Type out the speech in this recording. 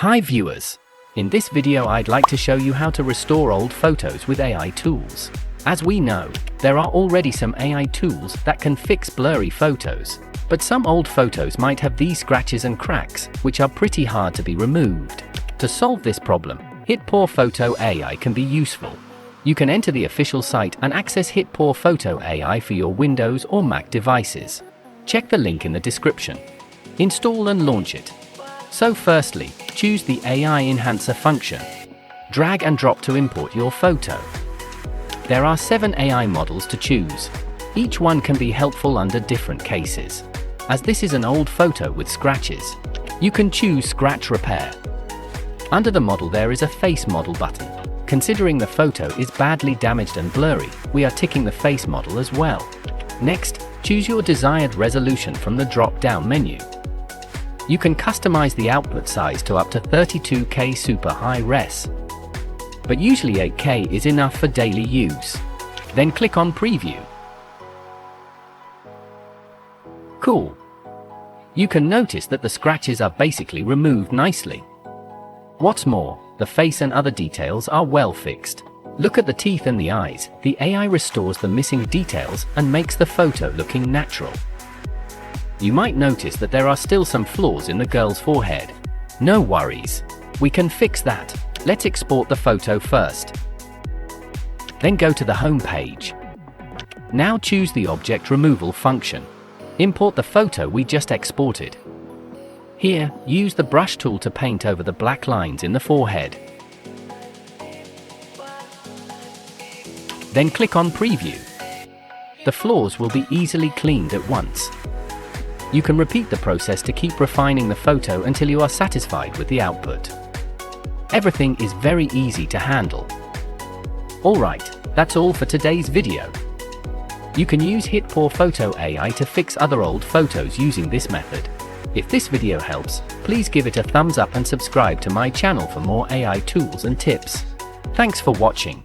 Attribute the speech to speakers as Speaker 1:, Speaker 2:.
Speaker 1: Hi viewers! In this video I'd like to show you how to restore old photos with AI tools. As we know, there are already some AI tools that can fix blurry photos, but some old photos might have these scratches and cracks, which are pretty hard to be removed. To solve this problem, Hitpour Photo AI can be useful. You can enter the official site and access Hitpour Photo AI for your Windows or Mac devices. Check the link in the description. Install and launch it. So firstly, choose the AI Enhancer function. Drag and drop to import your photo. There are 7 AI models to choose. Each one can be helpful under different cases. As this is an old photo with scratches, you can choose Scratch Repair. Under the model there is a Face Model button. Considering the photo is badly damaged and blurry, we are ticking the Face Model as well. Next, choose your desired resolution from the drop-down menu. You can customize the output size to up to 32K Super High Res. But usually 8K is enough for daily use. Then click on Preview. Cool. You can notice that the scratches are basically removed nicely. What's more, the face and other details are well fixed. Look at the teeth and the eyes. The AI restores the missing details and makes the photo looking natural. You might notice that there are still some flaws in the girl's forehead. No worries. We can fix that. Let's export the photo first. Then go to the home page. Now choose the Object Removal function. Import the photo we just exported. Here, use the brush tool to paint over the black lines in the forehead. Then click on Preview. The flaws will be easily cleaned at once. You can repeat the process to keep refining the photo until you are satisfied with the output. Everything is very easy to handle. Alright, that's all for today's video. You can use Hitpour Photo AI to fix other old photos using this method. If this video helps, please give it a thumbs up and subscribe to my channel for more AI tools and tips. Thanks for watching.